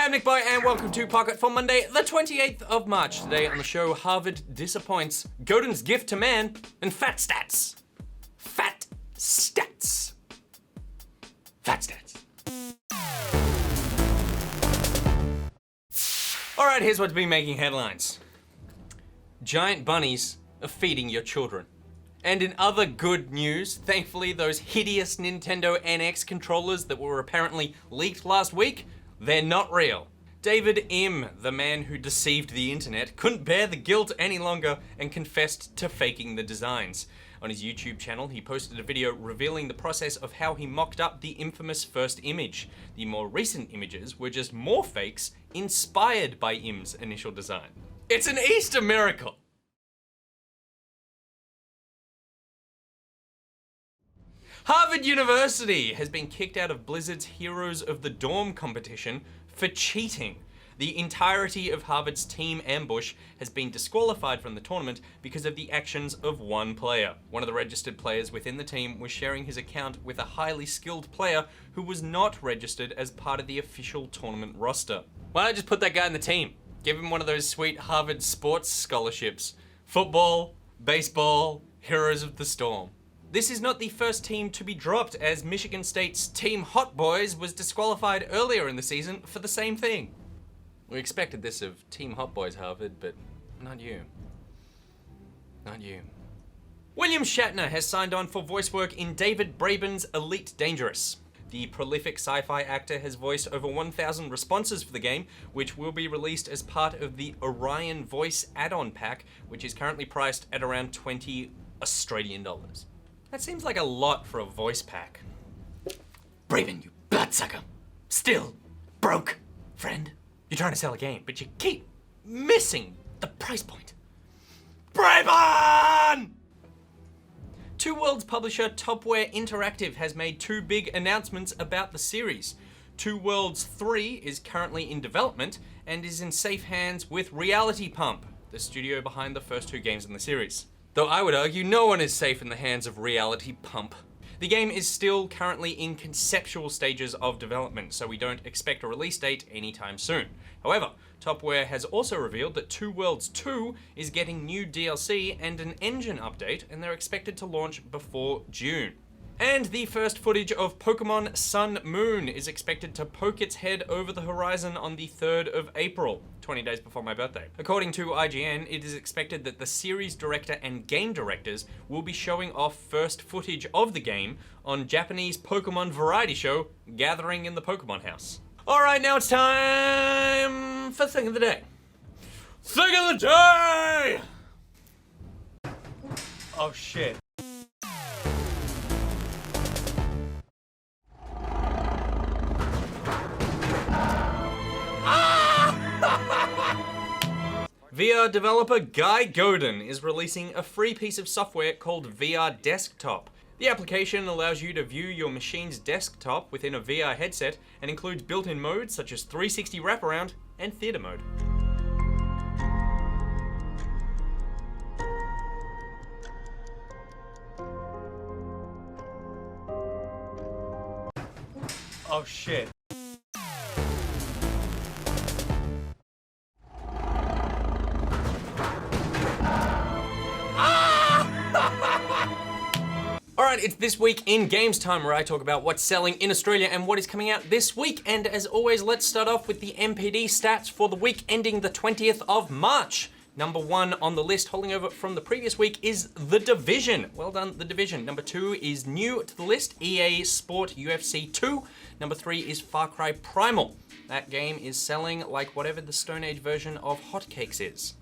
I'm NichBoy and welcome to Pocket for Monday, the 28th of March. Today on the show, Harvard disappoints, Godin's gift to man, and fat stats. Fat stats. Fat stats. All right, here's what's been making headlines. Giant bunnies are feeding your children. And in other good news, thankfully those hideous Nintendo NX controllers that were apparently leaked last week, they're not real. David M., the man who deceived the internet, couldn't bear the guilt any longer and confessed to faking the designs. On his YouTube channel, he posted a video revealing the process of how he mocked up the infamous first image. The more recent images were just more fakes inspired by M's initial design. It's an Easter miracle! Harvard University has been kicked out of Blizzard's Heroes of the Dorm competition for cheating. The entirety of Harvard's team Ambush has been disqualified from the tournament because of the actions of one player. One of the registered players within the team was sharing his account with a highly skilled player who was not registered as part of the official tournament roster. Why not just put that guy in the team? Give him one of those sweet Harvard sports scholarships. Football, baseball, Heroes of the Storm. This is not the first team to be dropped, as Michigan State's Team Hot Boys was disqualified earlier in the season for the same thing. We expected this of Team Hot Boys, Harvard, but not you. Not you. William Shatner has signed on for voice work in David Braben's Elite Dangerous. The prolific sci-fi actor has voiced over 1,000 responses for the game, which will be released as part of the Orion Voice add-on pack, which is currently priced at around $20 Australian. That seems like a lot for a voice pack. Braben, you bloodsucker. Still broke, friend. You're trying to sell a game, but you keep missing the price point. Braben! Two Worlds publisher Topware Interactive has made two big announcements about the series. Two Worlds 3 is currently in development and is in safe hands with Reality Pump, the studio behind the first two games in the series. Though I would argue no one is safe in the hands of Reality Pump. The game is still currently in conceptual stages of development, so we don't expect a release date anytime soon. However, Topware has also revealed that Two Worlds 2 is getting new DLC and an engine update, and they're expected to launch before June. And the first footage of Pokemon Sun Moon is expected to poke its head over the horizon on the 3rd of April, 20 days before my birthday. According to IGN, it is expected that the series director and game directors will be showing off first footage of the game on Japanese Pokemon variety show, Gathering in the Pokemon House. All right, now it's time for Thing of the Day. Thing of the Day! Oh shit. VR developer Guy Godin is releasing a free piece of software called VR Desktop. The application allows you to view your machine's desktop within a VR headset and includes built-in modes such as 360 wraparound and theater mode. Oh shit. Alright, it's This Week in Games Time, where I talk about what's selling in Australia and what is coming out this week. And as always, let's start off with the NPD stats for the week ending the 20th of March. Number 1 on the list, holding over from the previous week, is The Division. Well done, The Division. Number 2 is new to the list, EA Sport UFC 2. Number 3 is Far Cry Primal. That game is selling like whatever the Stone Age version of hotcakes is.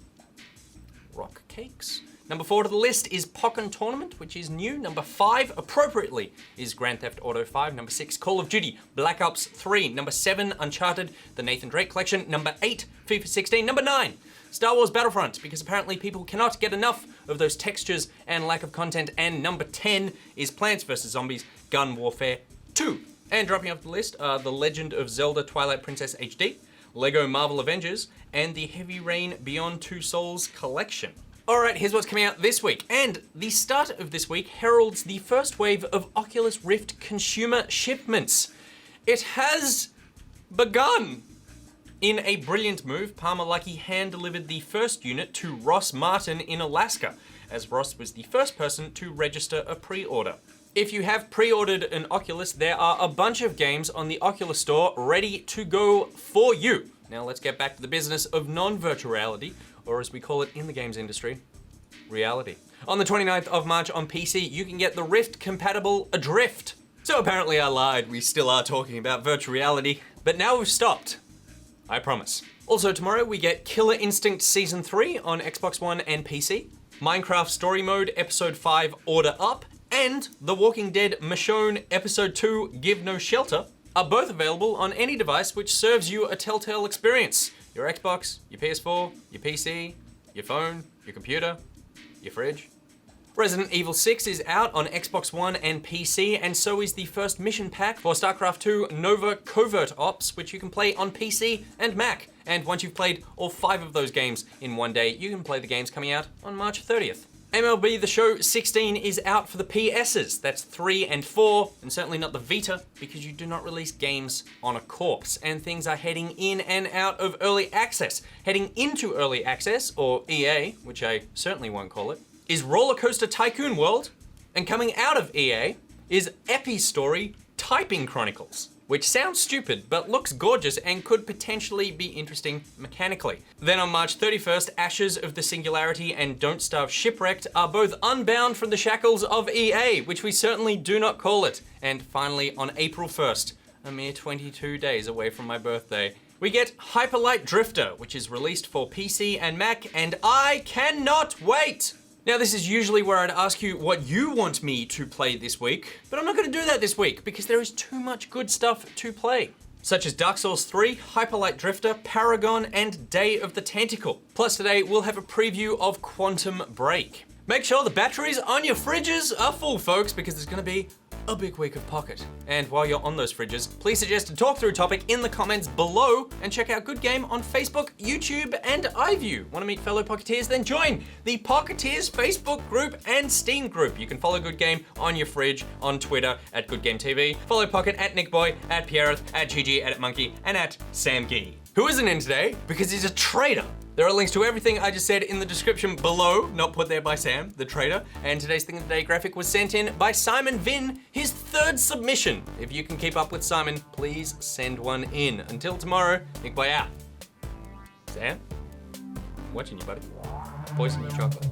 Rock cakes? Number 4 to the list is Pokken Tournament, which is new. Number 5, appropriately, is Grand Theft Auto 5. Number 6, Call of Duty Black Ops 3. Number 7, Uncharted, the Nathan Drake Collection. Number 8, FIFA 16. Number 9, Star Wars Battlefront, because apparently people cannot get enough of those textures and lack of content. And number 10 is Plants vs. Zombies Gun Warfare 2. And dropping off the list are The Legend of Zelda Twilight Princess HD, Lego Marvel Avengers, and the Heavy Rain Beyond Two Souls Collection. All right, here's what's coming out this week. And the start of this week heralds the first wave of Oculus Rift consumer shipments. It has begun. In a brilliant move, Palmer Luckey hand-delivered the first unit to Ross Martin in Alaska, as Ross was the first person to register a pre-order. If you have pre-ordered an Oculus, there are a bunch of games on the Oculus Store ready to go for you. Now let's get back to the business of non-virtual reality, or as we call it in the games industry, reality. On the 29th of March on PC, you can get the Rift-compatible Adrift. So apparently I lied, we still are talking about virtual reality, but now we've stopped. I promise. Also tomorrow we get Killer Instinct Season 3 on Xbox One and PC, Minecraft Story Mode Episode 5 Order Up, and The Walking Dead Michonne Episode 2 Give No Shelter are both available on any device which serves you a Telltale experience. Your Xbox, your PS4, your PC, your phone, your computer, your fridge. Resident Evil 6 is out on Xbox One and PC, and so is the first mission pack for StarCraft 2 Nova Covert Ops, which you can play on PC and Mac. And once you've played all 5 of those games in one day, you can play the games coming out on March 30th. MLB The Show 16 is out for the PSs, that's 3 and 4, and certainly not the Vita, because you do not release games on a corpse, and things are heading in and out of early access. Heading into early access, or EA, which I certainly won't call it, is Roller Coaster Tycoon World, and coming out of EA is Epi-Story Typing Chronicles, which sounds stupid, but looks gorgeous and could potentially be interesting mechanically. Then on March 31st, Ashes of the Singularity and Don't Starve Shipwrecked are both unbound from the shackles of EA, which we certainly do not call it. And finally, on April 1st, a mere 22 days away from my birthday, we get Hyperlight Drifter, which is released for PC and Mac, and I cannot wait! Now this is usually where I'd ask you what you want me to play this week, but I'm not gonna do that this week because there is too much good stuff to play. Such as Dark Souls 3, Hyperlight Drifter, Paragon, and Day of the Tentacle. Plus today we'll have a preview of Quantum Break. Make sure the batteries on your fridges are full, folks, because there's gonna be a big week of Pocket. And while you're on those fridges, please suggest a talk through topic in the comments below, and check out Good Game on Facebook, YouTube, and iView. Want to meet fellow Pocketeers? Then join the Pocketeers Facebook group and Steam group. You can follow Good Game on your fridge, on Twitter at Good Game TV. Follow Pocket at NichBoy, at Pierreth, at Gigi, at Monkey, and at Sam Gee, who isn't in today because he's a traitor. There are links to everything I just said in the description below, not put there by Sam, the traitor. And today's Thing of the Day graphic was sent in by Simon Vin, his 3rd submission. If you can keep up with Simon, please send one in. Until tomorrow, NichBoy out. Sam, I'm watching you, buddy. Poison your chocolate.